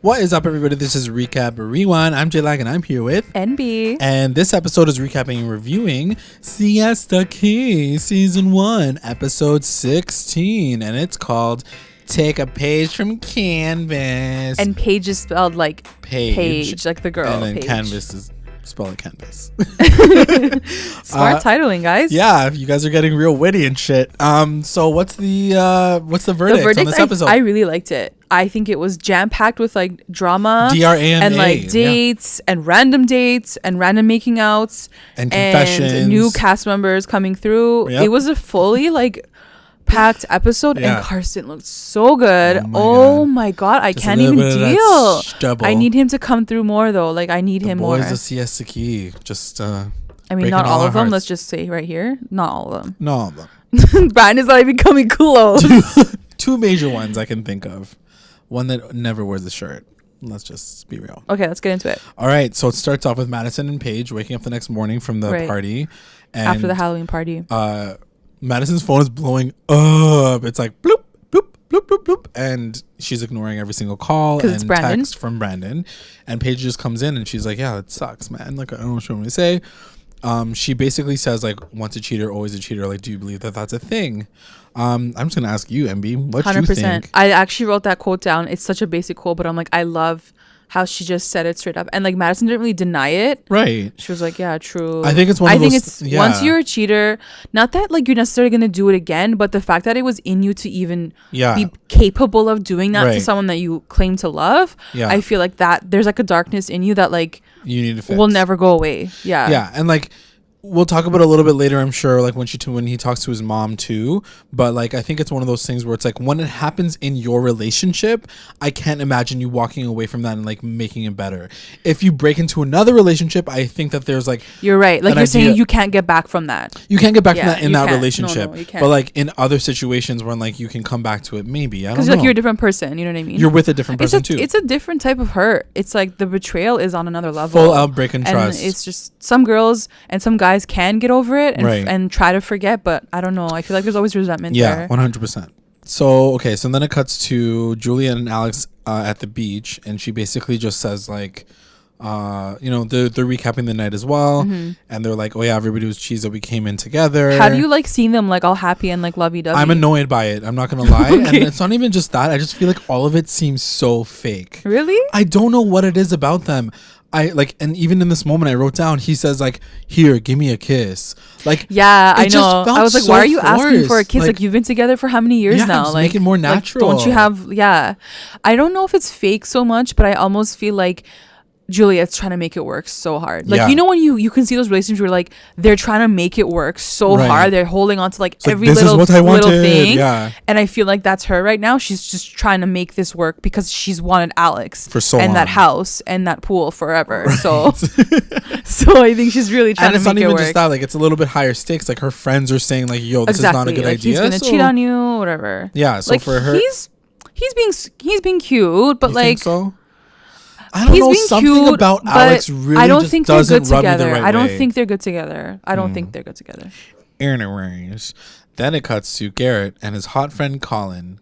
What is up, everybody? This is Recap Rewind. I'm J-Lag and I'm here with NB. And this episode is recapping and reviewing Siesta Key Season 1, Episode 16. And it's called Take a Page from Canvas. And Paige is spelled like Paige, like the girl. And then Paige. Canvas is spelled like canvas. Smart titling, guys. Yeah, you guys are getting real witty and shit. So what's the verdict on this episode? I really liked it. I think it was jam-packed with like drama, DRAMA, and like dates and random making outs and confessions and new cast members coming through. Yep. It was a fully like packed episode, and Carson looked so good. Oh my god, I can't even deal. I need him to come through more though. Like I need him more. Boys of Siesta Key, just I mean, not all of them. Let's just say right here, not all of them. Not all of them. Brian is not even coming close. Two major ones I can think of. One that never wears a shirt. Let's just be real. Okay, let's get into it. All right, so it starts off with Madison and Paige waking up the next morning from the party. And after the Halloween party. Madison's phone is blowing up. It's like bloop, bloop, bloop, bloop, bloop. And she's ignoring every single call and text from Brandon. And Paige just comes in and she's like, yeah, it sucks, man. Like, I don't know what you want me to say. She basically says, like, once a cheater, always a cheater. Like, do you believe that that's a thing? I'm just going to ask you, MB, what 100%. You think? I actually wrote that quote down. It's such a basic quote, but I'm like, I love how she just said it straight up. And like Madison didn't really deny it. Right. She was like, yeah, true. I think it's once you're a cheater, not that like you're necessarily going to do it again, but the fact that it was in you to even be capable of doing that to someone that you claim to love. Yeah. I feel like that there's like a darkness in you that like you need to fix. Will never go away. Yeah. Yeah. And like, we'll talk about it a little bit later, I'm sure, like when he talks to his mom too. But like, I think it's one of those things where it's like when it happens in your relationship, I can't imagine you walking away from that and like making it better. If you break into another relationship, I think that there's like, you're right. Like you're saying you can't get back from that. You can't get back from that in that relationship. No, you can't. But like in other situations when like you can come back to it, maybe. I don't know. Because like you're a different person. You know what I mean? You're with a different person too. It's a different type of hurt. It's like the betrayal is on another level. Full out break and trust. It's just some girls and some guys can get over it and try to forget, but I don't know. I feel like there's always resentment there. 100%. So then it cuts to Juliette and Alex at the beach, and she basically just says like, they're recapping the night as well, and they're like, oh yeah, everybody was cheese that we came in together. How do you like seeing them like all happy and like lovey-dovey? I'm annoyed by it. I'm not gonna lie. Okay. And it's not even just that. I just feel like all of it seems so fake. Really? I don't know what it is about them. I like, and even in this moment I wrote down, he says like, here, give me a kiss. Like, yeah, I know. I was like, why are you asking for a kiss? Like you've been together for how many years now? Like, make it more natural. Like, don't you have, I don't know if it's fake so much, but I almost feel like Juliette's trying to make it work so hard. Like, you know, when you can see those relationships where like they're trying to make it work so hard. They're holding on to like it's every little thing. Yeah. And I feel like that's her right now. She's just trying to make this work because she's wanted Alex for so long. And that house and that pool forever. Right. So I think she's really trying to make it work. And it's not even just that. Like, it's a little bit higher stakes. Like her friends are saying like, yo, this is not a good idea. He's gonna cheat on you, whatever. Yeah. So like, for her, he's being cute, but you like. Think so? I don't know, something cute, about Alex really I don't think they're good together. I don't think they're good together. Anyways, then it cuts to Garrett and his hot friend Kalen.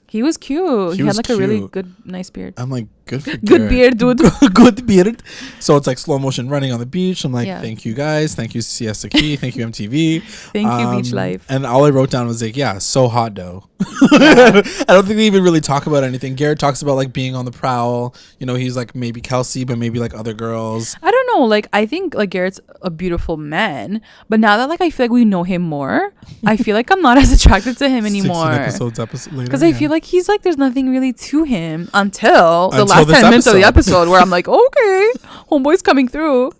He was cute. He had like a really good, nice beard. I'm like, good for Garrett. Good beard, dude. Good beard. So it's like slow motion running on the beach. I'm like, thank you guys. Thank you Siesta Key. Thank you MTV. Thank you Beach Life. And all I wrote down was like, yeah, so hot though. I don't think they even really talk about anything. Garrett talks about like being on the prowl. You know, he's like maybe Kelsey, but maybe like other girls. I don't know. Like, I think like Garrett's a beautiful man, but now that like I feel like we know him more, I feel like I'm not as attracted to him anymore. 16 episodes later. Because I feel like he's like there's nothing really to him until the last 10 minutes of the episode where I'm like, okay, homeboy's coming through.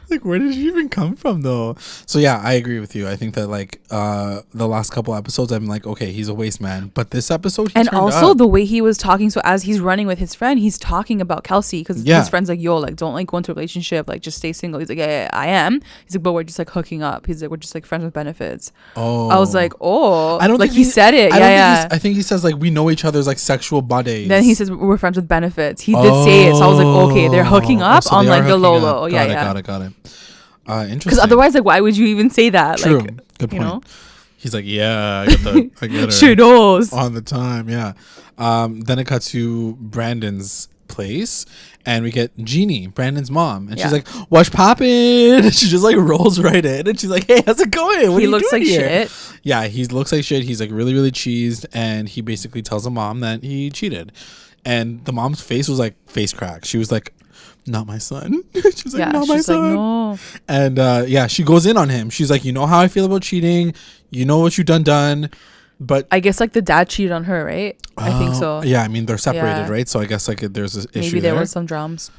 Like, where did you even come from though? So yeah, I agree with you. I think that like the last couple episodes I'm like, okay, he's a waste man, but this episode and also the way he was talking, so as he's running with his friend, he's talking about Kelsey because his friend's like, yo, like don't like go into a relationship, like just stay single. He's like, yeah, I am. He's like, but we're just like hooking up. He's like, we're just like friends with benefits. I was like, I don't like he said it. I think he says like we know each other's like sexual buddies. Then he says we're friends with benefits. He did say it, so I was like, okay, they're hooking up on like the low low. Got it. Interesting. Because otherwise, like, why would you even say that? True. Like, good point. You know? He's like, yeah, I get her. She knows on the time. Yeah. Then it cuts to Brandon's place, and we get Jeannie, Brandon's mom, and she's like, "What's poppin'?" And she just like rolls right in, and she's like, "Hey, how's it going? What he are you looks doing like here?" shit. Yeah, he looks like shit. He's like really, really cheesed, and he basically tells the mom that he cheated, and the mom's face was like face crack. She was like, "Not my son." She was like, "Not my son." Like, no. And she goes in on him. She's like, "You know how I feel about cheating. You know what you done." But I guess like the dad cheated on her, right? I think so. Yeah, I mean they're separated, right? So I guess like there's this issue. Maybe there was some drums.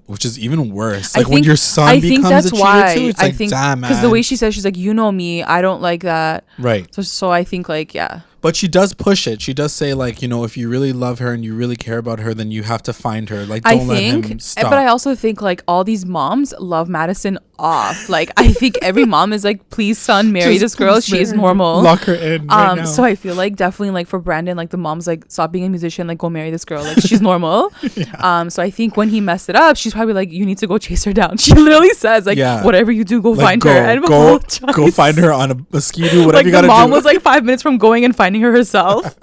Which is even worse. Like when your son becomes a cheater too, it's like, damn, man. Because the way she says, she's like, you know me, I don't like that. Right. So I think like, yeah. But she does push it. She does say like, you know, if you really love her and you really care about her, then you have to find her. Like, don't let him stop. But I also think like all these moms love Madison off. Like I think every mom is like, please son, marry this girl. She is normal. Lock her in right now. So I feel like definitely like for Brandon, like the mom's like, stop being a musician, like go marry this girl. Like she's normal. Yeah. So I think when he messed it up, she's probably like, you need to go chase her down. She literally says like, whatever you do, go like, find her and go find her on a ski-doo, whatever you gotta do. The mom was like 5 minutes from going and finding her herself.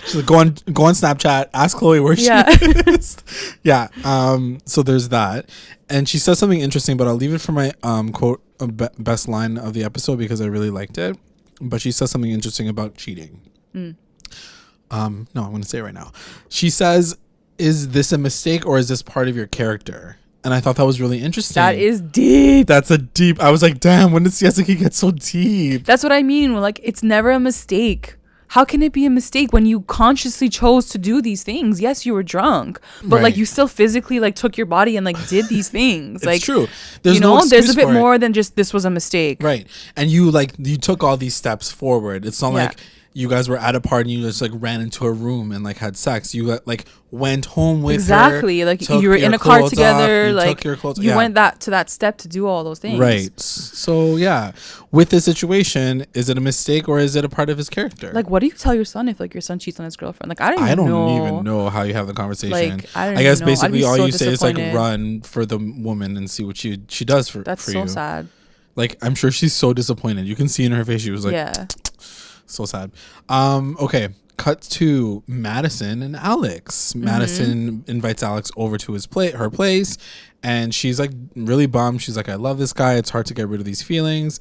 She's like, go on Snapchat, ask Chloe where she is. Yeah. So there's that, and she says something interesting, but I'll leave it for my quote best line of the episode because I really liked it. But she says something interesting about cheating. No, I'm gonna say it right now. She says, "Is this a mistake or is this part of your character?" And I thought that was really interesting. That is deep. That's a deep. I was like, damn, when did Siesta Key get so deep? That's what I mean. Like, it's never a mistake. How can it be a mistake when you consciously chose to do these things? Yes, you were drunk, but like you still physically like took your body and like did these things. It's like true. There's there's a bit more than just this was a mistake. Right. And you took all these steps forward. It's not like you guys were at a party and you just like ran into a room and like had sex. You like went home with her. Like you were in a car together. Like you went to that step to do all those things. Right. So yeah, with this situation, is it a mistake or is it a part of his character? Like, what do you tell your son if like your son cheats on his girlfriend? Like, I don't even know how you have the conversation. Like, I guess basically all you say is like run for the woman and see what she does for That's for so you. sad. Like, I'm sure she's so disappointed. You can see in her face she was like, yeah. So sad. Okay. Cut to Madison and Alex. Madison invites Alex over to her place, and she's like really bummed. She's like, I love this guy. It's hard to get rid of these feelings.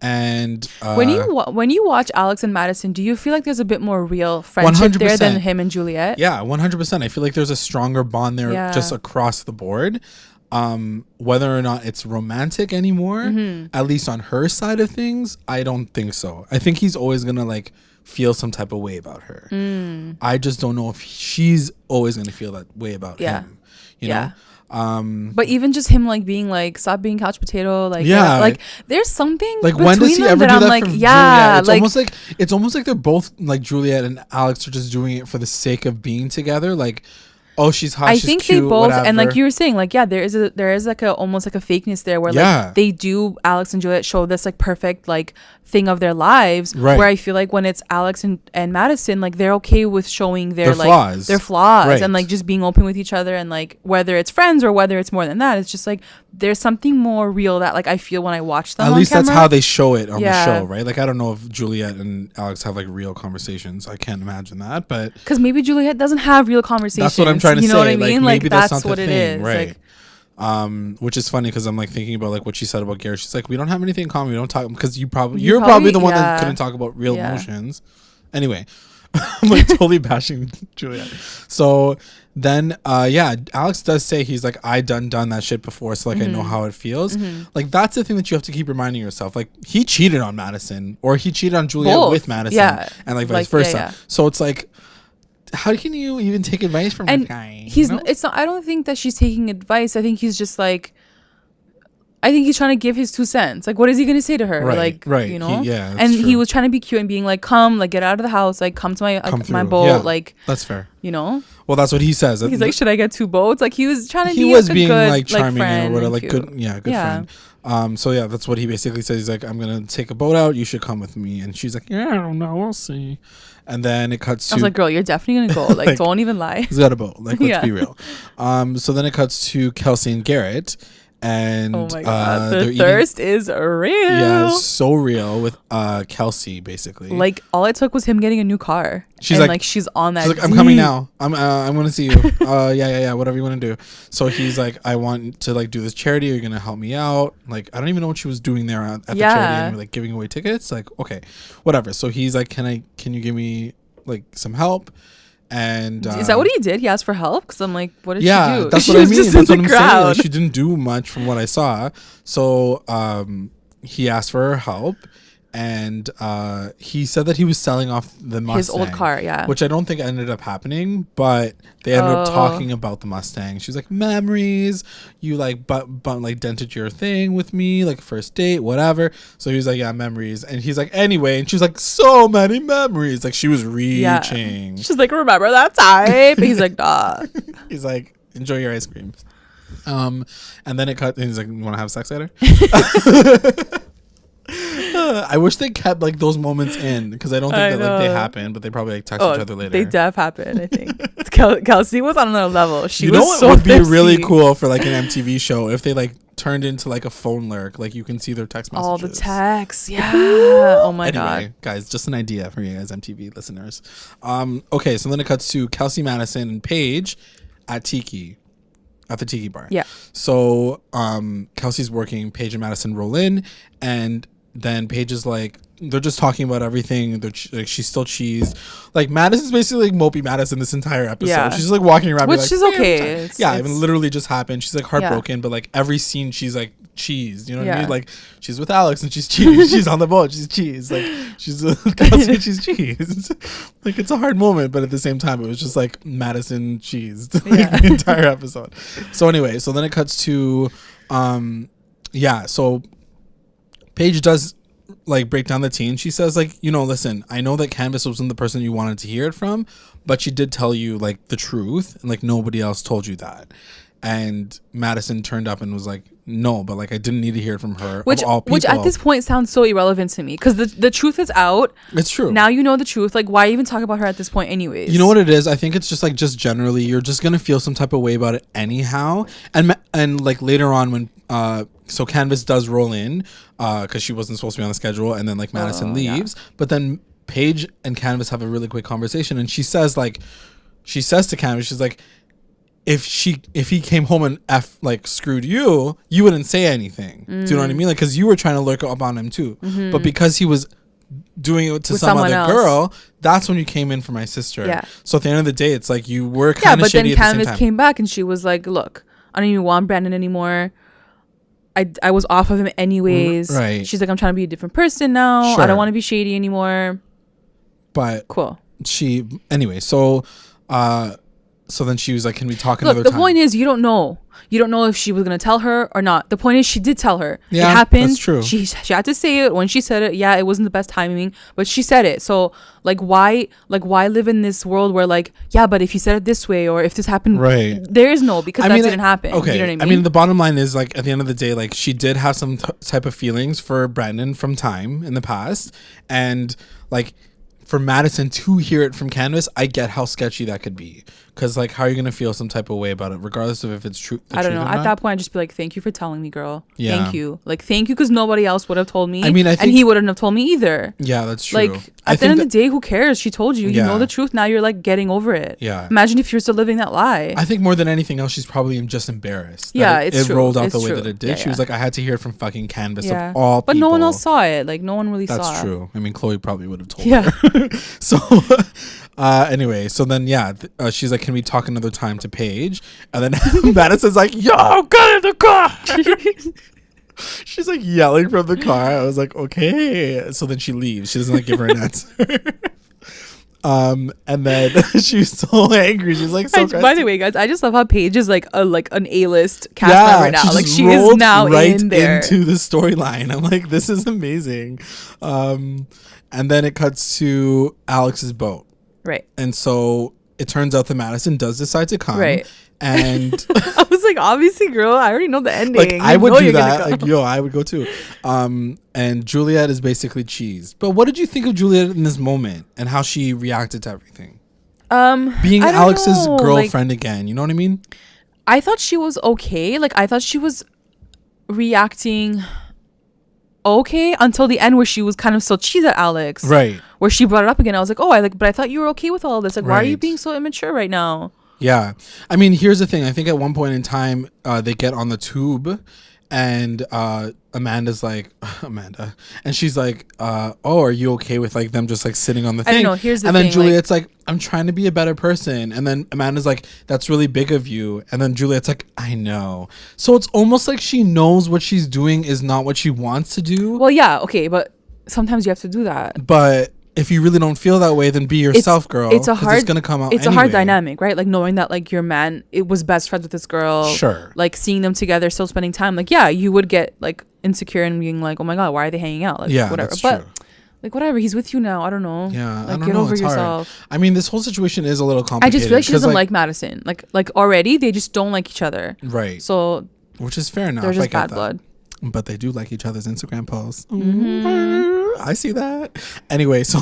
And when you watch Alex and Madison, do you feel like there's a bit more real friendship 100%. There than him and Juliette? Yeah, 100%. I feel like there's a stronger bond there just across the board. Whether or not it's romantic anymore, at least on her side of things, I don't think so. I think he's always gonna like feel some type of way about her. I just don't know if she's always gonna feel that way about him. You know? But even just him like being like, stop being couch potato, like like there's something like when does he ever do that like, for Juliette? It's almost like they're both like Juliette and Alex are just doing it for the sake of being together. Like, oh, she's hot. I she's think cute, they both, whatever. and like you were saying, like there is like a almost like a fakeness there where like they do, Alex and Juliette show this like perfect like thing of their lives, right. Where I feel like when it's Alex and Madison, like they're okay with showing their like flaws, right. And like just being open with each other, and like whether it's friends or whether it's more than that, it's just like there's something more real that like I feel when I watch them. At least that's how they show it on the show, right? Like I don't know if Juliette and Alex have like real conversations. I can't imagine that, but because maybe Juliette doesn't have real conversations. That's what I'm trying to say. You know what I mean? Like maybe that's what it is, right? Like, which is funny because I'm like thinking about like what she said about Garrett. She's like, we don't have anything in common. We don't talk because you're probably the one that couldn't talk about real emotions. Anyway, I'm like totally bashing Juliette. So then, Alex does say he's like, I done that shit before, so like I know how it feels. Like that's the thing that you have to keep reminding yourself. Like he cheated on Madison, or he cheated on Juliette with Madison, and like vice versa. So it's like, how can you even take advice from that guy? It's not. I don't think that she's taking advice. I think he's just like, I think he's trying to give his 2 cents. Like, what is he going to say to her? Right. You know? True. He was trying to be cute and being like, come, like, get out of the house. Like, come to my boat. Yeah, like, that's fair. You know? Well, that's what he says. He's like, should I get 2 boats? Like, he was trying to be like, a good, like, charming friend or whatever. Like, cute. good friend. So, yeah, that's what he basically says. He's like, I'm going to take a boat out. You should come with me. And she's like, yeah, I don't know. We'll see. And then it cuts to... I was like, girl, you're definitely going to go. Like, don't even lie. He's got a boat. Like, let's be real. So then it cuts to Kelsey and Garrett. and oh my god, the thirst is real. Yeah, so real with Kelsey basically. Like all it took was him getting a new car. She's like she's on that. She's like, I'm coming now. I'm gonna see you. Yeah, whatever you want to do. So he's like, I want to like do this charity. Are you gonna help me out? Like I don't even know what she was doing there at the charity, and like giving away tickets. Like okay, whatever. So he's like, can you give me like some help? And is that what he did? He asked for help? Because I'm like, what did she do? Yeah, that's what I mean. That's what I'm saying. Like, she didn't do much from what I saw. So he asked for her help, and he said that he was selling off the Mustang, his old car, yeah, which I don't think ended up happening, but they ended up talking about the Mustang. She was like, memories, you like like dented your thing with me, like first date, whatever. So he was like, yeah, memories. And he's like, anyway, and she was like, so many memories. Like she was reaching. Yeah. She's like, remember that time? But he's like, nah. He's like, enjoy your ice cream. And then it cut, and he's like, you want to have sex later? I wish they kept like those moments in, because I don't think that like they happen, but they probably like text each other later. They def happen, I think. Kelsey was on another level. She was what so would thirsty. be really cool for like an MTV show if they like turned into like a phone lurk, like you can see their text messages. All the texts, yeah. Oh my god, guys, just an idea for you guys MTV listeners. Okay, so then it cuts to Kelsey, Madison, and Paige at Tiki. At the Tiki bar. Yeah. So Kelsey's working, Paige and Madison roll in, and then Paige is like, they're just talking about everything. Like, she's still cheesed. Like Madison's basically like mopey Madison this entire episode. Yeah. She's just like walking around, which like, is okay. It's literally just happened. She's like heartbroken, but like every scene she's like cheesed. You know what I mean? Like she's with Alex and she's cheesed. She's on the boat. She's cheesed. Like she's with Kelsey. She's cheesed. Like it's a hard moment, but at the same time, it was just like Madison cheesed like, the entire episode. So anyway, so then it cuts to, so Paige does like break down the tea, and she says like, you know, listen, I know that Canvas wasn't the person you wanted to hear it from, but she did tell you like the truth, and like nobody else told you that. And Madison turned up and was like, no, but like I didn't need to hear it from her. Which at this point sounds so irrelevant to me, because the truth is out. It's true. Now you know the truth. Like why even talk about her at this point anyways? You know what it is? I think it's just like, just generally you're just gonna feel some type of way about it anyhow. And like later on when so Canvas does roll in because she wasn't supposed to be on the schedule, and then like Madison leaves, but then Paige and Canvas have a really quick conversation, and she says to Canvas, she's like, if he came home and like screwed you wouldn't say anything. Do you know what I mean? Like, because you were trying to lurk up on him too, but because he was doing it to some other girl, that's when you came in for my sister. Yeah. So at the end of the day, it's like you were kind of shitty at the same time. But then Canvas came back and she was like, look, I don't even want Brandon anymore. I was off of him anyways. Right. She's like, I'm trying to be a different person now. Sure. I don't want to be shady anymore. But cool. Anyway, so then she was like, can we talk another time? The point is, you don't know if she was going to tell her or not. The point is, she did tell her. Yeah, it happened. That's true. She had to say it. When she said it, yeah, it wasn't the best timing, but she said it. So like why live in this world where like, yeah, but if you said it this way, or if this happened, right, there is no, because that didn't happen. Okay. You know what I mean? I mean, the bottom line is like, at the end of the day, like she did have some type of feelings for Brandon from time in the past, and like for Madison to hear it from Canvas, I get how sketchy that could be. Because, like, how are you going to feel some type of way about it, regardless of if it's true? I don't know. At that point, I'd just be like, thank you for telling me, girl. Yeah. Thank you. Like, thank you, because nobody else would have told me. I mean, and he wouldn't have told me either. Yeah, that's true. Like, at the end of the day, who cares? She told you. You know the truth. Now you're, like, getting over it. Yeah. Imagine if you're still living that lie. I think more than anything else, she's probably just embarrassed. Yeah, it's true. It rolled out the way that it did. Yeah, she was like, I had to hear it from fucking Canvas of all people. But no one else saw it. Like, no one really saw it. That's true. I mean, Chloe probably would have told her. So... anyway, so then she's like, can we talk another time to Paige? And then Madison's like, yo, get in the car. She's like yelling from the car. I was like, okay. So then she leaves. She doesn't like give her an answer. And then she's so angry. She's like, so by the way, guys, I just love how Paige is like an A-list cast member right now. Like she is now right in there into the storyline. I'm like, this is amazing. And then it cuts to Alex's boat. Right. And so it turns out that Madison does decide to come. Right. And I was like, obviously, girl, I already know the ending. Like, I would do that. Like, yo, I would go too. And Juliette is basically cheese. But what did you think of Juliette in this moment and how she reacted to everything? Being Alex's girlfriend again, you know what I mean? I thought she was okay. Like, I thought she was reacting okay until the end, where she was kind of so cheesed at Alex, right? Where she brought it up again. I was like, oh, but I thought you were okay with all this. Like, why are you being so immature right now? Yeah, I mean, here's the thing. I think at one point in time, they get on the tube, and Amanda's like, Amanda, and she's like, oh, are you okay with like them just like sitting on the thing? I know. Here's the thing. And then Juliette's like, I'm trying to be a better person, and then Amanda's like, that's really big of you, and then Juliette's like, I know. So it's almost like she knows what she's doing is not what she wants to do. Well, yeah, okay, but sometimes you have to do that. But if you really don't feel that way, then be yourself, girl. It's a hard. It's gonna come out. It's anyway. A hard dynamic, right? Like knowing that like your man, it was best friends with this girl. Sure. Like seeing them together, still spending time. Like yeah, you would get like insecure and being like, oh my god, why are they hanging out? Like yeah, whatever. That's but true. Like whatever, he's with you now. I don't know. Yeah, like I don't get know. over It's yourself. Hard. I mean, this whole situation is a little complicated. I just feel like she doesn't like Madison. Like already, they just don't like each other. Right. So, which is fair enough. They're just bad blood. But they do like each other's Instagram posts. Mm-hmm. I see that. Anyway, so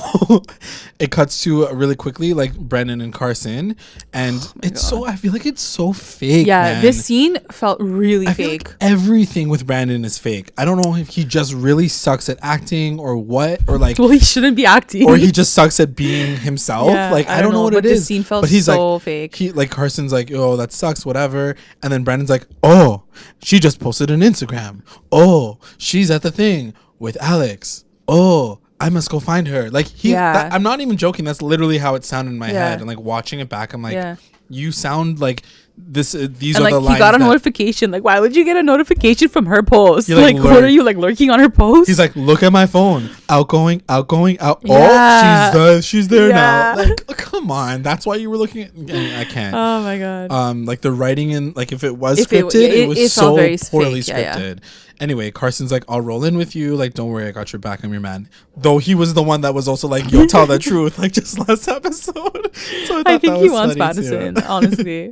it cuts to really quickly like Brandon and Carson, and I feel like it's so fake. Yeah, man. this scene felt really I fake. feel like everything with Brandon is fake. I don't know if he just really sucks at acting or what, or like. Well, he shouldn't be acting. Or he just sucks at being himself. Yeah, like I don't know what it is. The scene felt but he's so like, fake. He like Carson's like, oh, that sucks, whatever. And then Brandon's like, oh, she just posted an Instagram. Oh, she's at the thing with Alex. Oh, I must go find her. Like I'm not even joking. That's literally how it sounded in my head. And like watching it back, I'm like, you sound like this. These and are like the lines. He got a notification. Like, why would you get a notification from her post? Like what are you like lurking on her post? He's like, look at my phone. Outgoing, out. Yeah. Oh, she's there now. Like, come on. That's why you were looking at. I can't. Oh my god. Like the writing in, like if it was scripted, it was so poorly scripted. Yeah. Anyway, Carson's like, I'll roll in with you. Like, don't worry, I got your back. I'm your man. Though he was the one that was also like, yo, tell the truth. Like just last episode. So I think he wants Madison, honestly.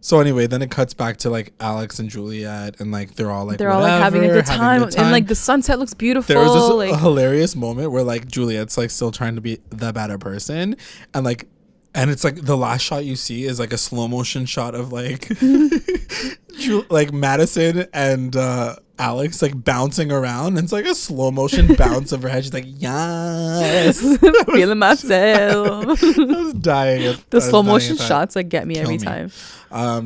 So anyway, then it cuts back to like Alex and Juliette, and like they're all like having a good time, and like the sunset looks beautiful. There was this hilarious moment where like Juliette's like still trying to be the better person, and like, and it's like the last shot you see is like a slow motion shot of like like Madison and Alex like bouncing around, and it's like a slow motion bounce of her head. She's like, yes, feeling myself. I was dying. The slow motion shots like get me every time.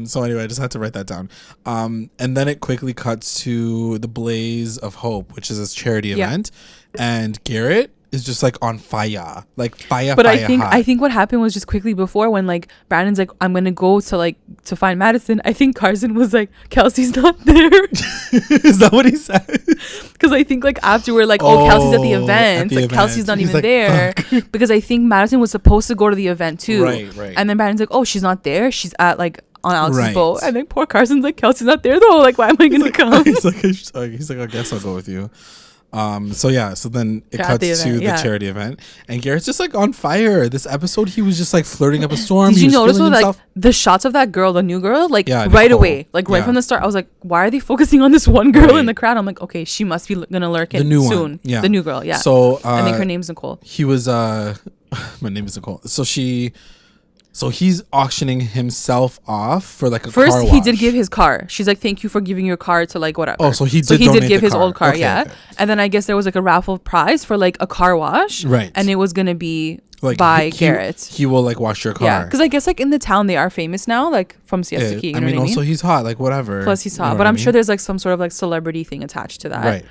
So anyway, I just had to write that down. And then it quickly cuts to the Blaze of Hope, which is this charity event, and Garrett is just like on fire, like fire. But I think what happened was just quickly before when like Brandon's like, I'm gonna go to find Madison. I think Carson was like, Kelsey's not there. Is that what he said? Because I think like after we're like, Kelsey's at the event. Like Kelsey's not even like, there. Because I think Madison was supposed to go to the event too. Right. And then Brandon's like, oh, she's not there. She's at like on Alex's boat. And then poor Carson's like, Kelsey's not there though. Like, why am I gonna come? He's like, I guess I'll go with you. So then it cuts to the charity event, and Garrett's just like on fire. This episode, he was just like flirting up a storm. Did you notice though, like the shots of that girl, the new girl, like right away, like right from the start, I was like, why are they focusing on this one girl in the crowd? I'm like, okay, she must be gonna lurk in soon. Yeah, the new girl. Yeah. So I think her name's Nicole. He was my name is Nicole. So he's auctioning himself off for like a car wash. First, he did give his car. She's like, thank you for giving your car to like whatever. Oh, so he did give his old car, okay. And then I guess there was like a raffle prize for like a car wash. Right. And it was going to be like by Garrett. He will like wash your car. Yeah, because I guess like in the town they are famous now, like from Siesta Key. I mean, also he's hot, like whatever. Plus he's hot. But I'm sure there's like some sort of like celebrity thing attached to that.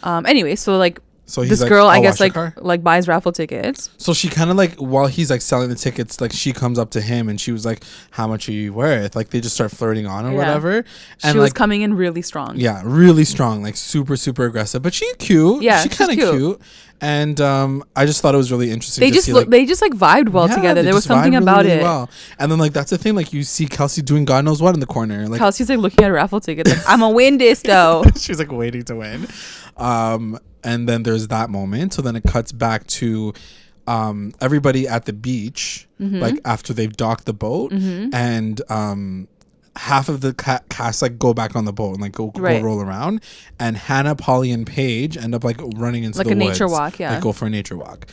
Right. Anyway, so like, so this girl, I guess, like buys raffle tickets. So she kind of like, while he's like selling the tickets, like she comes up to him and she was like, how much are you worth? Like they just start flirting on or whatever. And she was coming in really strong. Yeah, really strong, like super, super aggressive. But she's cute. Yeah, she's kind of cute. And I just thought it was really interesting. They just vibed well together. There was something about it. Well. And then like that's the thing, like you see Kelsey doing God knows what in the corner. Like Kelsey's like looking at a raffle ticket, like I'm gonna win this though. She's like waiting to win. And then there's that moment. So then it cuts back to everybody at the beach, like after they've docked the boat, and half of the cast like go back on the boat and like go roll around, and Hannah, Polly, and Paige end up like running into the woods, nature walk, like go for a nature walk.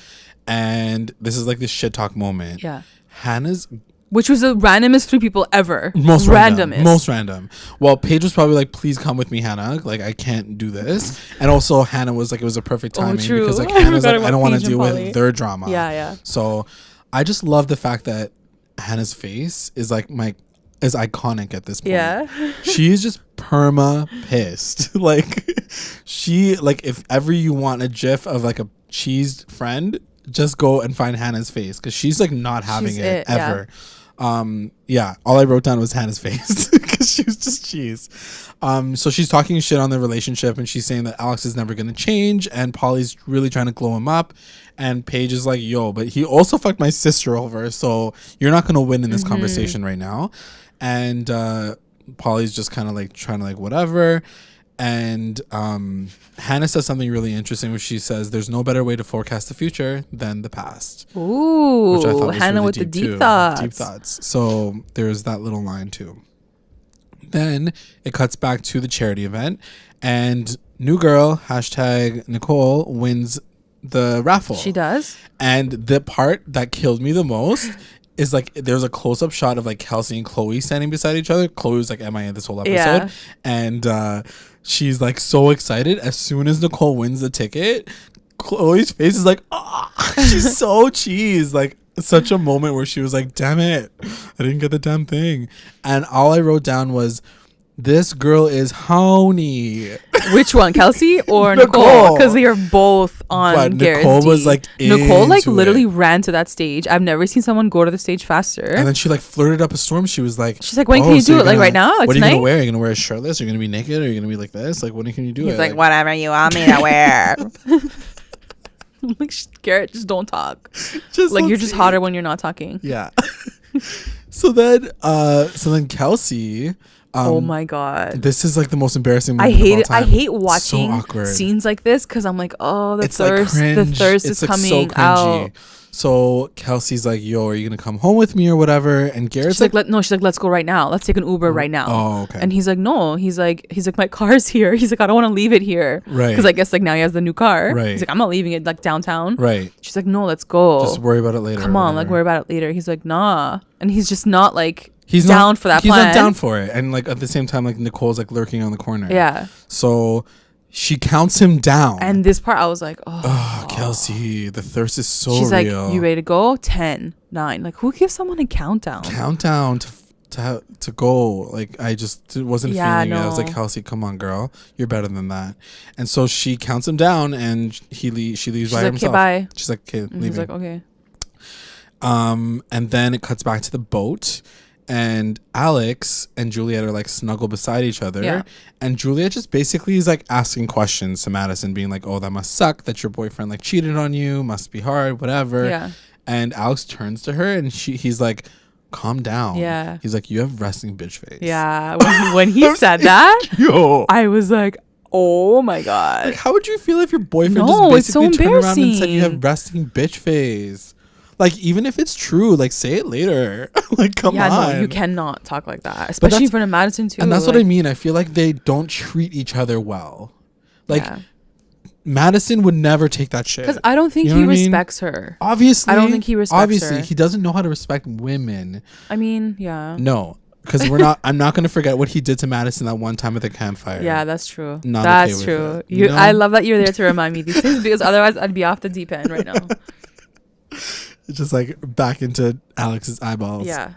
And this is like this shit talk moment. Yeah, Hannah's Which was the randomest 3 people ever. Most random. Well, Paige was probably like, please come with me, Hannah. Like, I can't do this. And also Hannah was like, it was a perfect timing because like Hannah's like, I don't want to deal with their drama. Yeah. So I just love the fact that Hannah's face is like is iconic at this point. Yeah. She's just perma pissed. Like, she, like, if ever you want a gif of like a cheesed friend, just go and find Hannah's face because she's like not having it ever. Yeah. All I wrote down was Hannah's face because she was just cheese. So she's talking shit on the relationship and she's saying that Alex is never going to change and Polly's really trying to glow him up. And Paige is like, yo, but he also fucked my sister over, so you're not going to win in this conversation right now. And Polly's just kind of like trying to like whatever. And Hannah says something really interesting where she says there's no better way to forecast the future than the past. Ooh, which I thought was Hannah really with the deep thoughts. Deep thoughts. So there's that little line too. Then it cuts back to the charity event and new girl, #Nicole, wins the raffle. She does. And the part that killed me the most is like there's a close-up shot of like Kelsey and Chloe standing beside each other. Chloe was like MIA this whole episode. And she's like so excited. As soon as Nicole wins the ticket, Chloe's face is like, she's so cheese. Like such a moment where she was like, damn it, I didn't get the damn thing. And all I wrote down was, this girl is honey. Which one, Kelsey or Nicole? Because they are both on Garrett's Nicole was like, Nicole like literally ran to that stage. I've never seen someone go to the stage faster. And then she like flirted up a storm. She's like, when can you do it? Like right now? Like what tonight? Are you gonna wear? Are you gonna wear a shirtless? Are you gonna be naked? Are you gonna be like this? Like when can you do it? He's like, whatever you want me to wear. Like Garrett, just don't talk. Just like you're just hotter when you're not talking. Yeah. So then Kelsey. Oh my god, this is like the most embarrassing moment. I hate it. I hate watching scenes like this because I'm like, oh, the thirst is like coming out. So Kelsey's like, yo, are you gonna come home with me or whatever? And Garrett's like, she's like, let's go right now. Let's take an Uber right now. Oh, okay. And he's like, no. He's like, my car's here. He's like, I don't want to leave it here. Right. Because I guess like now he has the new car. Right. He's like, I'm not leaving it like downtown. Right. She's like, no, let's go. Just worry about it later. Come on, like worry about it later. He's like, nah. And he's just not like down for that plan. He's not down for it. And like at the same time, like Nicole's like lurking on the corner. Yeah. So she counts him down. And this part I was like, oh Kelsey, the thirst is so She's real. Like, you ready to go? 10, 9. Like who gives someone a countdown? Countdown to go. Like I just wasn't feeling it. I was like, Kelsey, come on, girl, you're better than that. And so she counts him down, and she leaves by himself. Okay, bye. She's like, okay, leaving. He's like, okay. And then it cuts back to the boat, and Alex and Juliette are like snuggled beside each other. Yeah. And Juliette just basically is like asking questions to Madison, being like, oh, that must suck that your boyfriend like cheated on you. Must be hard, whatever. Yeah. And Alex turns to her and he's like, calm down. Yeah. He's like, you have resting bitch face. Yeah. When he said that, I was like, oh my God. Like, how would you feel if your boyfriend just basically turned around and said you have resting bitch face? Like, even if it's true, like, say it later. Like, come on. No, you cannot talk like that. Especially in front of Madison, too. And that's what I mean. I feel like they don't treat each other well. Like, Madison would never take that shit. Because I don't think he respects her. Obviously. I don't think he respects her. He doesn't know how to respect women. I mean, yeah. No. Because I'm not going to forget what he did to Madison that one time at the campfire. Yeah, that's true. That's true. I love that you're there to remind me these things, because otherwise I'd be off the deep end right now. It's just like back into Alex's eyeballs. Yeah.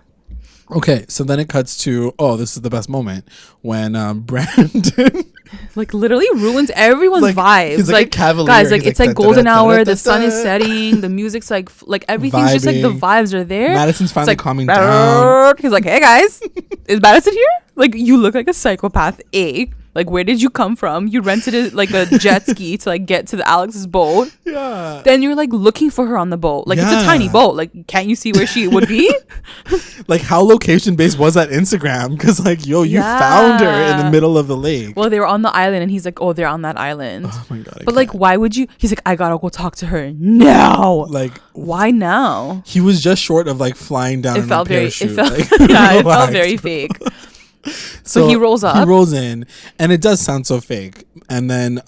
Okay, so then it cuts to, this is the best moment, when Brandon like literally ruins everyone's vibes. He's like a cavalier. Guys, like it's like golden hour, the sun is setting, the music's like everything's just like the vibes are there. Madison's finally calming down. He's like, hey guys, is Madison here? Like, you look like a psychopath. Like, where did you come from? You rented a jet ski to like get to the Alex's boat. Yeah. Then you're like looking for her on the boat. Like, it's a tiny boat. Like, can't you see where she would be? Like, how location based was that Instagram? Because like, you found her in the middle of the lake. Well, they were on the island, and he's like, oh, they're on that island. Oh my God. But like, why would you? He's like, I gotta go talk to her now. Like, why now? He was just short of like flying down in a parachute. It felt very fake. So he rolls up. He rolls in, and it does sound so fake. And then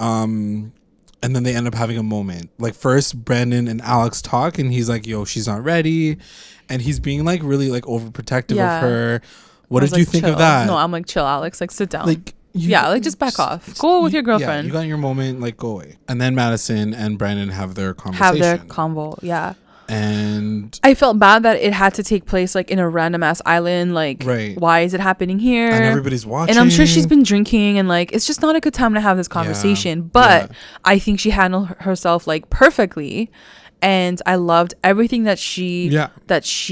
and then they end up having a moment. Like first Brandon and Alex talk, and he's like, yo, she's not ready, and he's being like really like overprotective of her. What did you think of that? No, I'm like, chill, Alex, like sit down. Like like just back off. Go with your girlfriend. You got your moment, like go away. And then Madison and Brandon have their conversation. Have their convo, yeah. And I felt bad that it had to take place like in a random ass island. Like, why is it happening here? And everybody's watching. And I'm sure she's been drinking, and like it's just not a good time to have this conversation. But I think she handled herself like perfectly, and I loved everything that she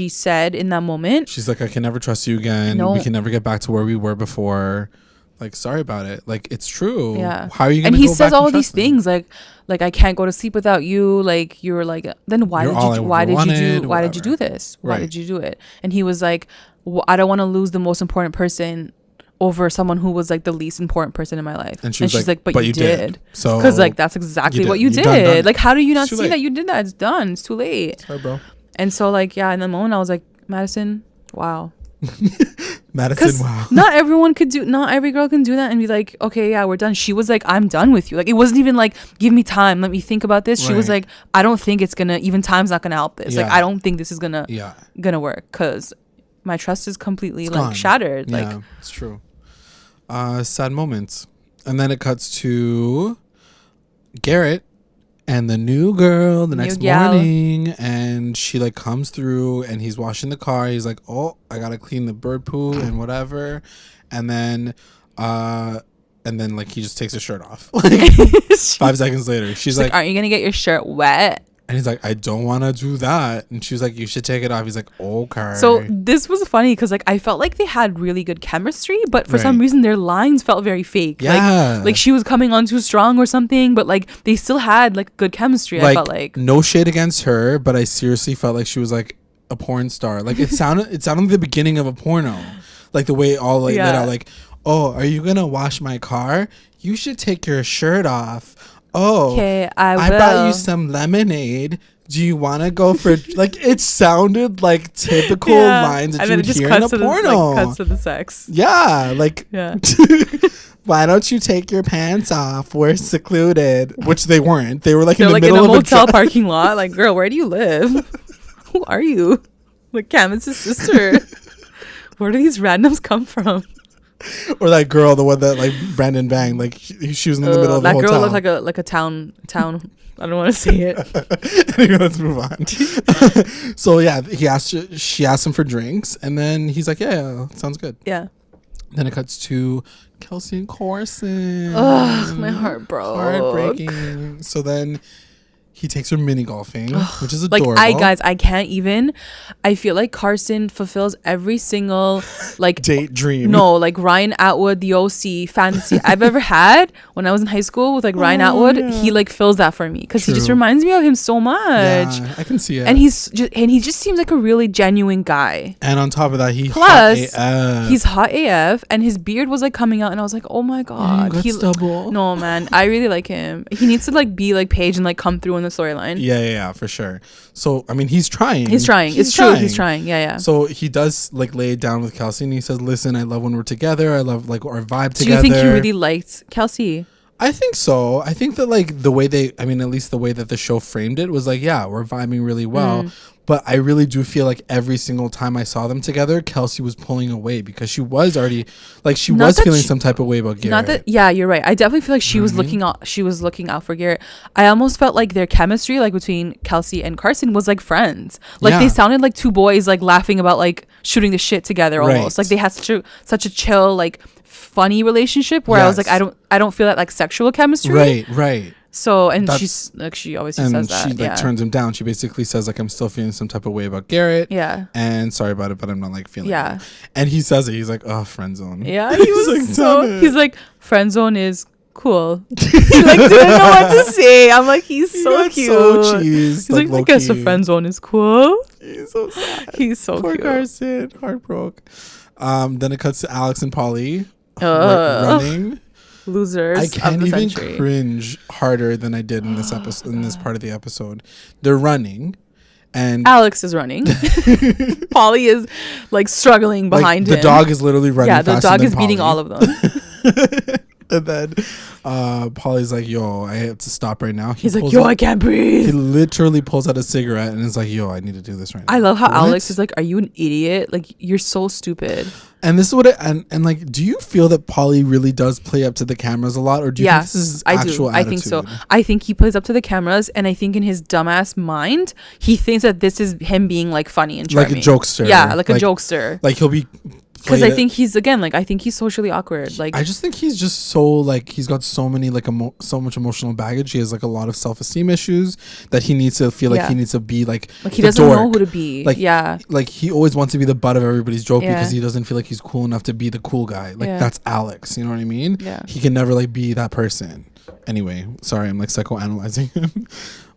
said in that moment. She's like, I can never trust you again. No. We can never get back to where we were before. Like, sorry about it. Like, it's true. Yeah. How are you gonna? And he says all these things like I can't go to sleep without you. Like you're like, then why did you do this? Why did you do it? And he was like, I don't want to lose the most important person over someone who was like the least important person in my life. And she's like, but you did. So because like that's exactly what you did. Done. Like, how do you not see that you did that? It's done. It's too late. Sorry, bro. And so like, in the moment I was like, Madison, wow. Madison, wow. Not every girl can do that and be like, okay, yeah, we're done. She was like, I'm done with you. Like, it wasn't even like, give me time, let me think about this. She was like, I don't think it's gonna, even time's not gonna help this. Like, I don't think this is gonna work, because my trust is completely like shattered. Like, it's true. Sad moments. And then it cuts to Garrett and the new girl the next morning, and she like comes through and he's washing the car. He's like, oh, I gotta clean the bird poo and whatever. And then like he just takes his shirt off. Like 5 seconds later, she's like, aren't you gonna get your shirt wet? And he's like, I don't want to do that. And she was like, you should take it off. He's like, okay. So this was funny because like I felt like they had really good chemistry, but for some reason their lines felt very fake. Yeah. Like she was coming on too strong or something, but like they still had like good chemistry. Like, I felt like no shade against her, but I seriously felt like she was like a porn star. Like it sounded like the beginning of a porno. Like the way all like that are like, oh, are you gonna wash my car? You should take your shirt off. Oh, okay, I brought you some lemonade. Do you want to go for like? It sounded like typical lines that you would hear in a porno. Cuts to the sex. Yeah, like why don't you take your pants off? We're secluded, which they weren't. They were like in the middle in a of motel parking lot. Like, girl, where do you live? Who are you? Like, Cameron's sister. Where do these randoms come from? Or that girl, the one that like Brandon banged, like she was in the middle of the hotel. That girl looked like a town. I don't want to say it. Anyway, let's move on. So she asked him for drinks, and then he's like, yeah, sounds good. Yeah. Then it cuts to Kelsey and Carson. Ugh, my heart broke. Heartbreaking. So then he takes her mini golfing, which is adorable. Like, I can't even. I feel like Carson fulfills every single like date dream. No, like Ryan Atwood, the OC fantasy I've ever had when I was in high school with like Ryan Atwood. Yeah. He like fills that for me because he just reminds me of him so much. Yeah, I can see it. And he just seems like a really genuine guy. And on top of that, he's hot AF, and his beard was like coming out, and I was like, oh my god, stubble. No man, I really like him. He needs to like be like Paige and like come through in the storyline. Yeah, for sure. So I mean, he's trying. It's true. He's trying. Yeah. So he does like lay it down with Kelsey, and he says, "Listen, I love when we're together. I love like our vibe together." Do you think he really liked Kelsey? I think so. I think that like the way at least the way that the show framed it was like, yeah, we're vibing really well. But I really do feel like every single time I saw them together, Kelsey was pulling away because she was already like was feeling some type of way about Garrett. You're right. I definitely feel like she was looking out. She was looking out for Garrett. I almost felt like their chemistry, like between Kelsey and Carson, was like friends. Like they sounded like two boys, like laughing about like shooting the shit together almost. Like they had such a chill, like funny relationship where I was like, I don't feel that like sexual chemistry. Right. So, and she's like, she always says that. And she like turns him down. She basically says like, I'm still feeling some type of way about Garrett. Yeah. And sorry about it, but I'm not like feeling it. And he says it. He's like, oh, friend zone. Yeah. He was like, he's like, friend zone is cool. He like didn't know what to say. I'm like, he's so cute. So cheese. He's like, I guess a friend zone is cool. He's so sad. He's so Poor cute. Carson. Heartbroken. Then it cuts to Alex and Polly running. Losers. I can't even cringe harder than I did in this episode. In this part of the episode, they're running, and Alex is running. Polly is like struggling behind him. The dog is literally running. Yeah, the dog is beating all of them. And then Polly's like, yo, I have to stop right now. He's like, yo, I can't breathe. He literally pulls out a cigarette and is like, yo, I need to do this right now. I love how Alex is like, are you an idiot? Like, you're so stupid. And this is what and like, do you feel that Polly really does play up to the cameras a lot, or do you think this is actual attitude? I think so. I think he plays up to the cameras, and I think in his dumbass mind, he thinks that this is him being like funny and charming. Like a jokester. Yeah, like a jokester. Like he'll be. Because I think he's I think he's socially awkward. Like, I just think he's just so like, he's got so many like so much emotional baggage. He has like a lot of self-esteem issues that he needs to feel like he needs to be like he doesn't know who to be. Like, like he always wants to be the butt of everybody's joke because he doesn't feel like he's cool enough to be the cool guy. Like that's Alex, you know what I mean? Yeah. He can never like be that person. Anyway, sorry, I'm like psychoanalyzing him.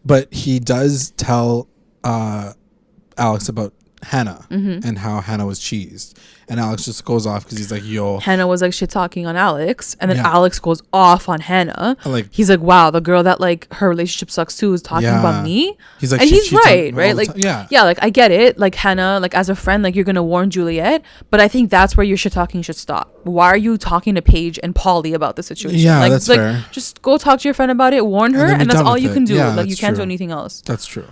But he does tell Alex about Hannah and how Hannah was cheesed, and Alex just goes off because he's like, yo, Hannah was like shit talking on Alex, and then Alex goes off on Hannah. Like, he's like, wow, the girl that like her relationship sucks too is talking about me. He's like, and he's right like yeah, like I get it, like Hannah, like as a friend, like you're gonna warn Juliette, but I think that's where your shit talking should stop. Why are you talking to Paige and Polly about the situation? Like, that's fair. Just go talk to your friend about it, warn her, and that's all you can do. Like, you can't do anything else. That's true.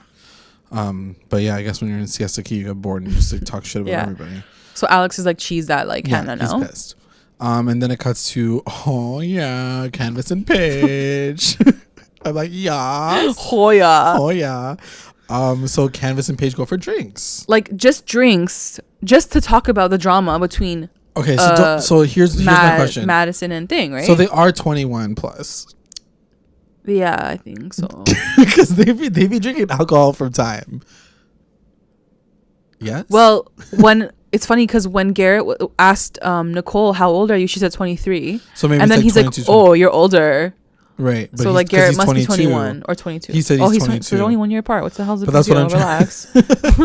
But yeah, I guess when you're in Siesta Key, you get bored and you just like talk shit about everybody. So Alex is like, cheese that like Hannah now. He's pissed. And then it cuts to, oh yeah, Canvas and Paige. I'm like, yes. Oh yeah. Oh yeah. So Canvas and Paige go for drinks. Like just drinks, just to talk about the drama between. Okay, so here's my question. Madisson and thing, right? So they are 21 plus. Yeah, I think so. Because they be drinking alcohol from time. Yes. Well, when it's funny because when Garrett asked Nicole, "How old are you?" she said 23. So maybe and then he's like, "Oh, you're older." Right. But so like Garrett must be 21 or 22. He said he's 22. So they're only 1 year apart. What's the hell's the But that's what I'm relax.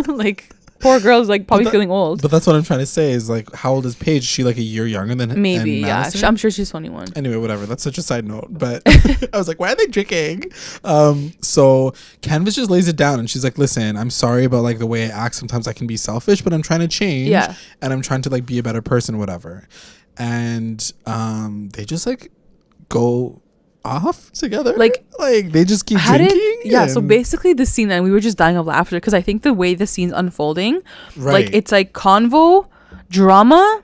Like, poor girl's like probably feeling old. But that's what I'm trying to say is like, how old is Paige? Is she like a year younger than maybe? Yeah, I'm sure she's 21. Anyway, whatever. That's such a side note. But I was like, why are they drinking? So Canvas just lays it down and she's like, listen, I'm sorry about like the way I act. Sometimes I can be selfish, but I'm trying to change. Yeah. And I'm trying to like be a better person, whatever. And they just like go off together, like they just keep drinking. So basically the scene, and we were just dying of laughter because I think the way the scene's unfolding, like it's like convo, drama,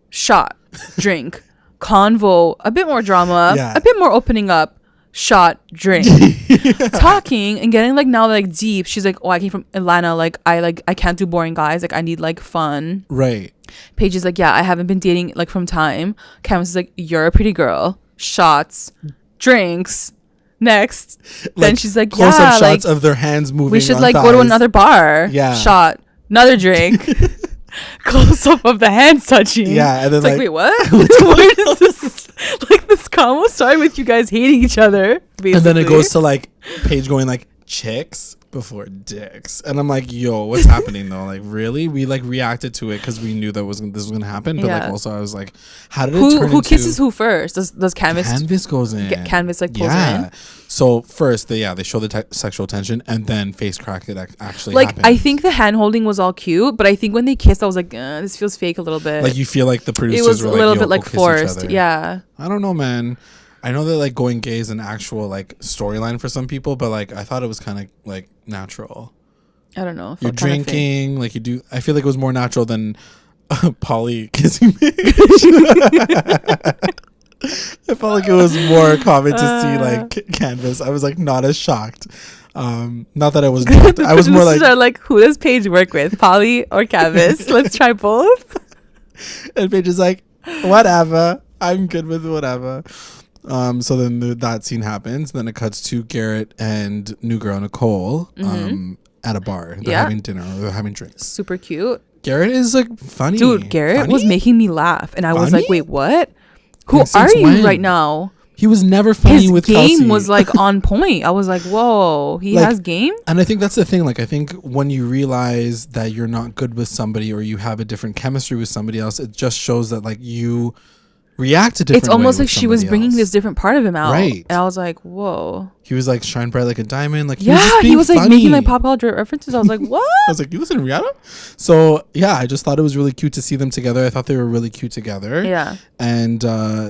shot, drink, convo, a bit more drama, a bit more opening up, shot, drink, talking and getting like now like deep. She's like, oh, I came from Atlanta, like I can't do boring guys, like I need like fun. Right. Paige is like, yeah, I haven't been dating like from time. Canvas is like, you're a pretty girl. Shots, drinks. Next, like, then she's like, close-up shots of their hands moving. We should like go to another bar. Yeah. Shot, another drink. Close up of the hands touching. Yeah, and then it's like, wait, what? Where does this like this combo start with you guys hating each other? Basically. And then it goes to like Paige going like chicks before dicks, and I'm like, yo, what's happening though? Like, really? We like reacted to it because we knew that this was gonna happen, but like also I was like, how did it turn who kisses who first? Does Canvas goes in? Canvas like pulls her in. So first they show the sexual tension, and then face crack it actually like happens. I think the hand holding was all cute, but I think when they kissed I was like, this feels fake a little bit. Like you feel like the producers it was were a little like, bit like forced. Yeah, I don't know, man. I know that like going gay is an actual like storyline for some people, but like I thought it was kind of like natural. I don't know. You're drinking, like you do. I feel like it was more natural than Polly kissing me. I felt like it was more common to see like Canvas. I was like not as shocked. Not that I was shocked. I was more like, who does Paige work with, Polly or Canvas? Let's try both. And Paige is like, whatever. I'm good with whatever. So then that scene happens. Then it cuts to Garrett and new girl Nicole at a bar. They're having dinner or they're having drinks. Super cute. Garrett is like funny. Dude, Garrett was making me laugh. And I was like, wait, what? Who are you right now? He was never funny with Kelsey. His game was like on point. I was like, whoa, he has game? And I think that's the thing. Like, I think when you realize that you're not good with somebody or you have a different chemistry with somebody else, it just shows that like you react a different way. It's almost like she was bringing else. This different part of him out. Right. And I was like, whoa. He was like shine bright like a diamond. Like, he was like making like pop culture references. I was like, what? I was like, you listen to Rihanna? So yeah, I just thought it was really cute to see them together. I thought they were really cute together. Yeah. And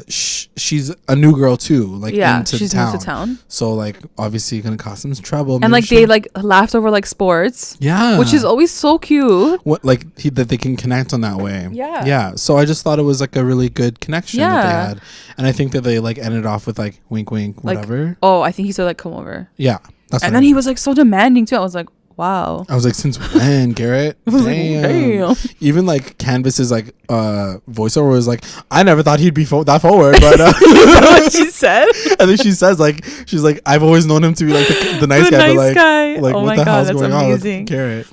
she's a new girl too. Like, she's new to town. So like, obviously gonna cause some trouble. And like they like laughed over like sports. Yeah. Which is always so cute. What like that they can connect on that way. Yeah. Yeah. So I just thought it was like a really good connection that they had. And I think that they like ended off with like wink wink whatever. Like, oh, I think he said like come over. Yeah. And then he was like so demanding too. I was like, wow. I was like, since when, Garrett? Damn. Even like Canvas's like voiceover was like, I never thought he'd be that forward, but what she said. And then she says like, she's like, I've always known him to be like the nice guy, but like oh what the hell's going amazing. on with Garrett?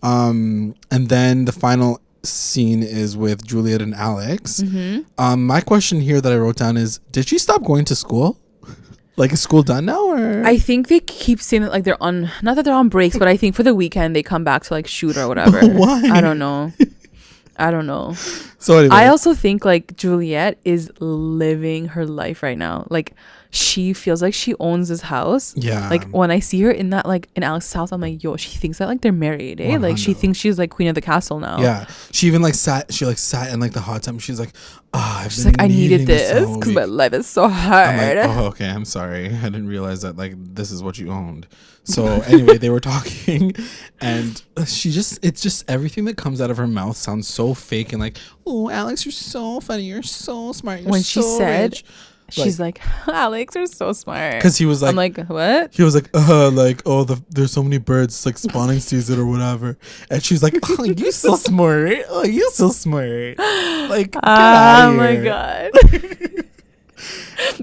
And then the final scene is with Juliette and Alex. My question here that I wrote down is, did she stop going to school? Like, is school done now, or? I think they keep saying that like they're on, not that they're on breaks, but I think for the weekend they come back to like shoot or whatever. Why? I don't know. So anyway. I also think like Juliette is living her life right now. Like she feels like she owns this house. Yeah. Like when I see her in that like in Alex's house, I'm like, yo, she thinks that like they're married, eh? 100. Like she thinks she's like queen of the castle now. Yeah. She even like sat in like the hot tub. She's like, she's like, I needed this because my life is so hard. I'm like, oh, okay, I'm sorry. I didn't realize that like this is what you owned. So anyway, they were talking, and it's just everything that comes out of her mouth sounds so fake and like, oh, Alex, you're so funny, you're so smart, you're when so she said rich. She's like, Alex, you're so smart. Because he was like, I'm like, what? He was like, there's so many birds, it's like spawning season or whatever. And she's like, oh, you so smart. Oh, you so smart. Like, get out of here. My God.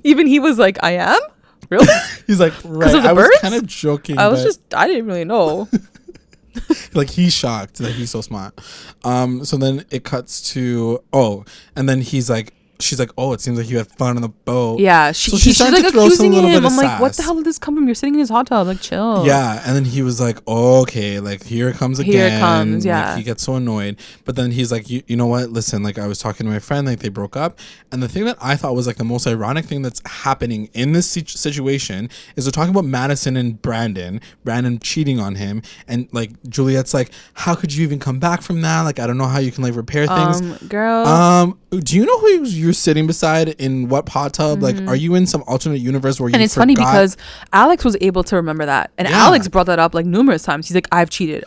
Even he was like, I am? Really? He's like, right. Of the I birds? was kind of joking. I didn't really know. Like, he's shocked that he's so smart. So then it cuts to, and then she's like, oh, it seems like you had fun on the boat. Yeah, she's like accusing him. I'm like, what the hell did this come from? You're sitting in his hot tub, like, chill. Yeah, and then he was like, oh, okay, like here it comes again. Here it comes, yeah. Like, he gets so annoyed, but then he's like, you know what? Listen, like I was talking to my friend, like they broke up, and the thing that I thought was like the most ironic thing that's happening in this situation is they're talking about Madison and Brandon cheating on him, and like Juliette's like, how could you even come back from that? Like I don't know how you can like repair things. Girl. Do you know who you're sitting beside in what hot tub? Like, are you in some alternate universe where you And it's funny because Alex was able to remember that. And Alex brought that up like numerous times. He's like, I've cheated.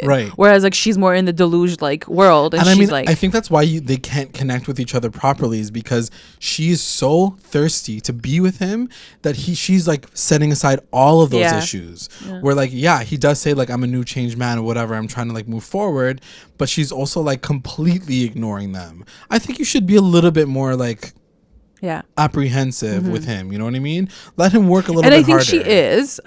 Right. Whereas like she's more in the deluge like world. And she's I mean, like, I think that's why they can't connect with each other properly, is because she is so thirsty to be with him that she's like setting aside all of those issues. Yeah. Where like, he does say like, I'm a new changed man or whatever. I'm trying to like move forward. But she's also like completely ignoring them. I think you should be a little bit more like apprehensive with him, you know what I mean? Let him work a little bit harder. And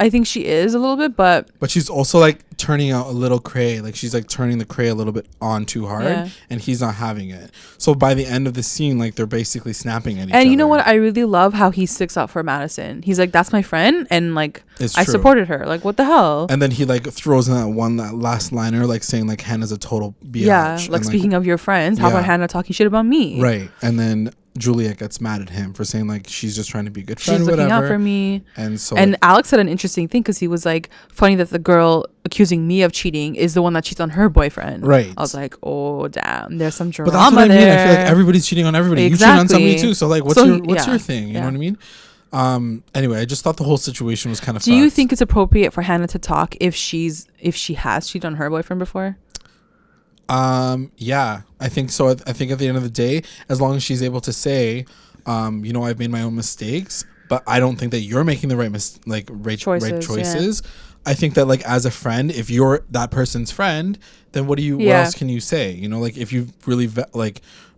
I think she is a little bit, but she's also like turning out a little cray, like she's like turning the cray a little bit on too hard, and he's not having it. So by the end of the scene, like they're basically snapping at each other. And you know what? I really love how he sticks up for Madison. He's like, that's my friend, and like I supported her. Like, what the hell? And then he like throws in that last liner, like saying like Hannah's a total biatch. Yeah, like speaking of your friends, how about Hannah talking shit about me? Right. And then Juliette gets mad at him for saying like she's just trying to be a good friend. She's looking out for me. And so Alex said an interesting thing because he was like, funny that the girl accusing me of cheating is the one that cheats on her boyfriend. Right. I was like, oh damn, there's some drama. But that's what I mean. I feel like everybody's cheating on everybody. Exactly. You cheat on somebody too. So like, what's your thing? You know what I mean? Anyway, I just thought the whole situation was kind of. Do you think it's appropriate for Hannah to talk if she has cheated on her boyfriend before? Yeah, I think so. I think at the end of the day, as long as she's able to say, you know, I've made my own mistakes, but I don't think that you're making the right choices. Yeah. I think that like as a friend, if you're that person's friend, then what else can you say? You know, like if you really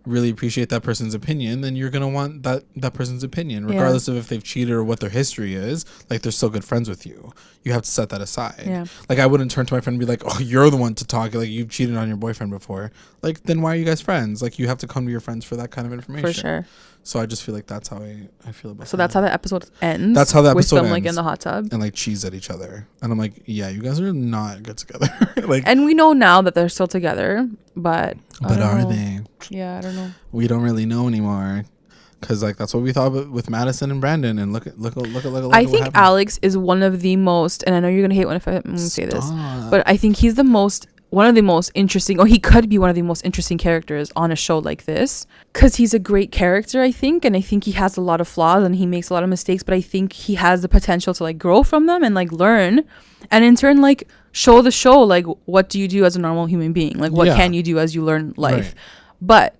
really appreciate that person's opinion, then you're gonna want that person's opinion, regardless of if they've cheated or what their history is. Like they're still good friends with you. You have to set that aside. Yeah. Like I wouldn't turn to my friend and be like, oh, you're the one to talk. Like you've cheated on your boyfriend before. Like then why are you guys friends? Like you have to come to your friends for that kind of information. For sure. So I just feel like that's how I feel about. So that's how the episode ends. That's how the episode ends. With them like in the hot tub and like cheese at each other, and I'm like, yeah, you guys are not good together. Like, and we know now that they're still together, but are they? Yeah, I don't know. We don't really know anymore. because like that's what we thought with Madison and Brandon, and look at I think Alex is one of the most, and I know you're gonna hate when I say this, but I think he's one of the most interesting, or he could be one of the most interesting characters on a show like this, because he's a great character, I think, and I think he has a lot of flaws and he makes a lot of mistakes, but I think he has the potential to like grow from them and like learn, and in turn like show the show like what do you do as a normal human being, like what can you do as you learn life. Right. But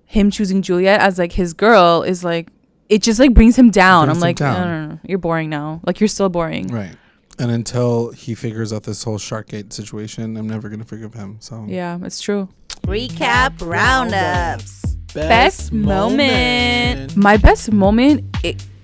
him choosing Juliette as like his girl is like, it just like brings him down. I'm like, no, you're boring now, like you're still boring, right? And until he figures out this whole Sharkgate situation, I'm never gonna forgive him. So yeah, it's true. Recap roundups. Best moment. My best moment,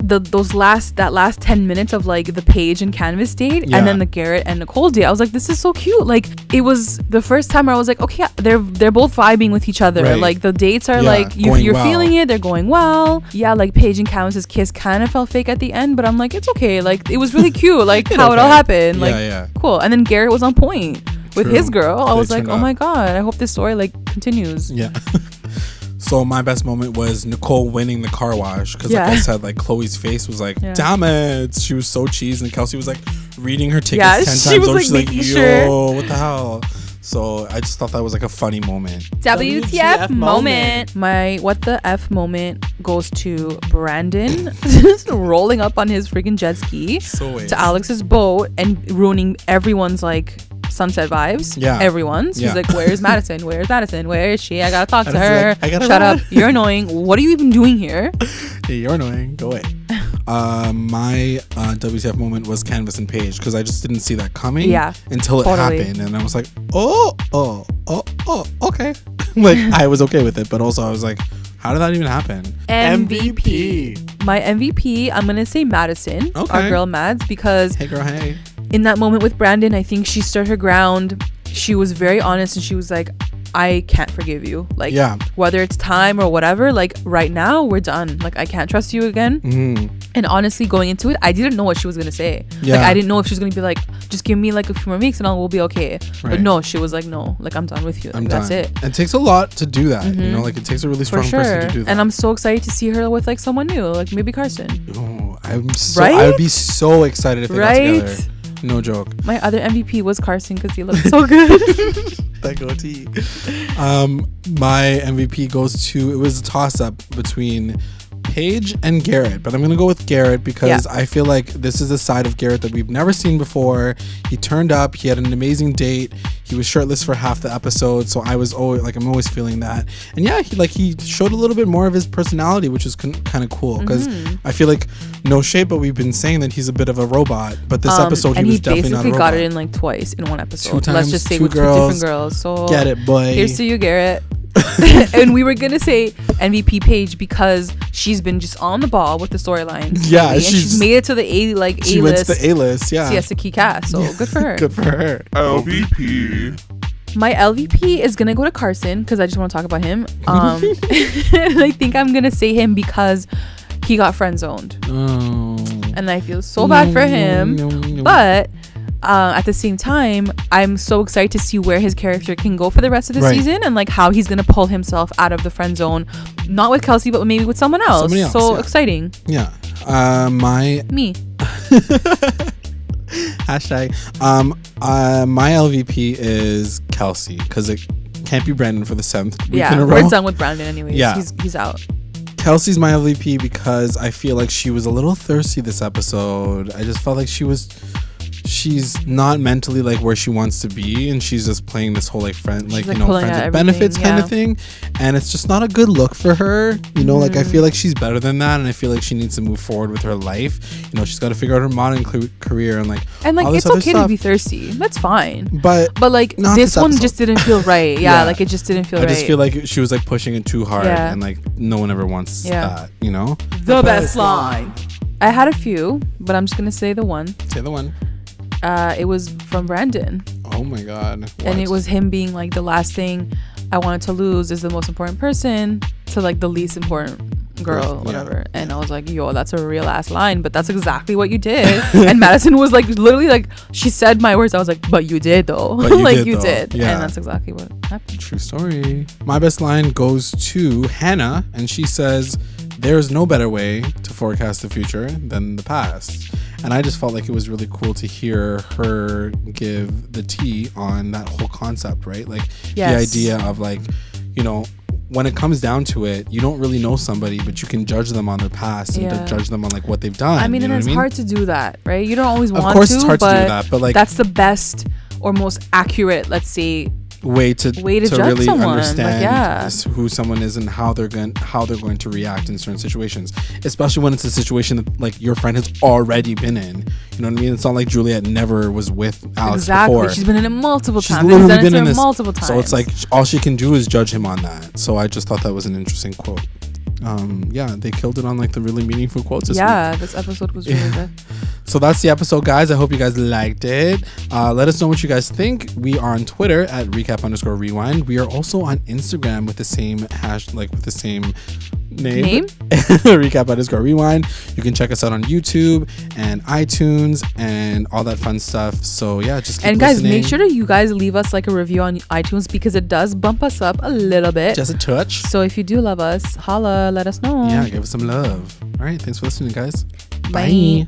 that last 10 minutes of like the Paige and Canvas date, and then the Garrett and Nicole date. I was like, this is so cute. Like it was the first time I was like, okay, they're both vibing with each other. Right. Like the dates are like you're feeling it, they're going well. Yeah, like Paige and Canvas's kiss kind of felt fake at the end, but I'm like, it's okay. Like it was really cute. Like how it all happened. Like cool. And then Garrett was on point with his girl. I was like, oh my god, I hope this story like continues. Yeah. So my best moment was Nicole winning the car wash, because like I said, like Chloe's face was like, damn it, she was so cheesed, and Kelsey was like reading her tickets 10 times over. She's like, yo, what the hell? So I just thought that was like a funny moment. WTF moment. My what the F moment goes to Brandon rolling up on his freaking jet ski to Alex's boat and ruining everyone's like sunset vibes. Everyone's. He's like, where's Madison? Where's Madison? Where is she? I gotta talk to her. Shut up. You're annoying. What are you even doing here? Hey, you're annoying. Go away. My WTF moment was Canvas and Paige, because I just didn't see that coming until it happened, and I was like, oh, okay. Like I was okay with it, but also I was like, how did that even happen? MVP. My MVP, I'm gonna say Madison, our girl Mads, because hey girl, hey. In that moment with Brandon, I think she stood her ground. She was very honest, and she was like, I can't forgive you. Like, whether it's time or whatever, like right now we're done. Like I can't trust you again. Mm-hmm. And honestly, going into it, I didn't know what she was gonna say. Like I didn't know if she was gonna be like, just give me like a few more weeks and we'll be okay. Right. But no, she was like, no, like I'm done with you. Like, that's it. It takes a lot to do that. You know, like it takes a really strong person to do that. And I'm so excited to see her with like someone new, like maybe Carson. Oh, I would be so excited if they got together. No joke. My other MVP was Carson, because he looked so good. That goatee. My MVP goes to, it was a toss up between Paige and Garrett, but I'm gonna go with Garrett because I feel like this is a side of Garrett that we've never seen before. He turned up, he had an amazing date, he was shirtless for half the episode, so I was always like, I'm always feeling that. And he showed a little bit more of his personality, which is kind of cool, because I feel like, no shade, but we've been saying that he's a bit of a robot, but this episode he was definitely not a robot. And he basically got it in like twice in one episode. 2 times, let's just say 2 with girls, 2 different girls. So get it, boy. Here's to you, Garrett. And we were gonna say MVP Paige because she's been just on the ball with the storyline. Yeah, and she's made it to the A-list. She went to the A-list. Yeah, Siesta Key cast. So good for her. Good for her. LVP. My LVP is gonna go to Carson because I just want to talk about him. I think I'm gonna say him because he got friend zoned. Oh. And I feel so bad for him. But at the same time, I'm so excited to see where his character can go for the rest of the season, and like how he's gonna pull himself out of the friend zone, not with Kelsey, but maybe with someone else. So exciting. Yeah. Me. Hashtag. My LVP is Kelsey, because it can't be Brandon for the 7th week in a row. We're done with Brandon anyways. Yeah. He's out. Kelsey's my LVP because I feel like she was a little thirsty this episode. I just felt like she's not mentally like where she wants to be, and she's just playing this whole like friend, like, you know, friends with benefits kind of thing, and it's just not a good look for her, you know. Like I feel like she's better than that, and I feel like she needs to move forward with her life. You know, she's got to figure out her modeling career and like all this it's okay stuff. To be thirsty, that's fine, but like this one just didn't feel right. Like it just didn't feel right. I just feel like she was like pushing it too hard, and like no one ever wants that, you know. The best line. I had a few, but I'm just gonna say the one. Say the one. It was from Brandon. Oh my god. What? And it was him being like, the last thing I wanted to lose is the most important person to like the least important girl, whatever. And I was like, yo, that's a real ass line, but that's exactly what you did. And Madison was like, literally like, she said my words. I was like, but you did though. Like you did. Yeah. And that's exactly what happened. True story. My best line goes to Hannah, and she says, there's no better way to forecast the future than the past. And I just felt like it was really cool to hear her give the tea on that whole concept, right? Like the idea of like, you know, when it comes down to it, you don't really know somebody, but you can judge them on their past and to judge them on like what they've done. I mean, and it's hard to do that, right? You don't always want to. Of course, it's hard to do that, but like that's the best or most accurate, let's say, way to judge really someone. Understand who someone is and how they're going to react in certain situations, especially when it's a situation that like your friend has already been in. You know what I mean? It's not like Juliette never was with Alex before. She's been in it multiple times. She's literally been in this multiple times. So it's like all she can do is judge him on that. So I just thought that was an interesting quote. They killed it on like the really meaningful quotes this week. This episode was really good. So that's the episode, guys. I hope you guys liked it. Let us know what you guys think. We are on Twitter at recap_rewind. We are also on Instagram with the same with the same name? recap_rewind. You can check us out on YouTube and iTunes and all that fun stuff. So yeah, just keep listening. Make sure that you guys leave us like a review on iTunes because it does bump us up a little bit. Just a touch. So if you do love us, holla, let us know. Yeah, give us some love. All right, thanks for listening, guys. Bye.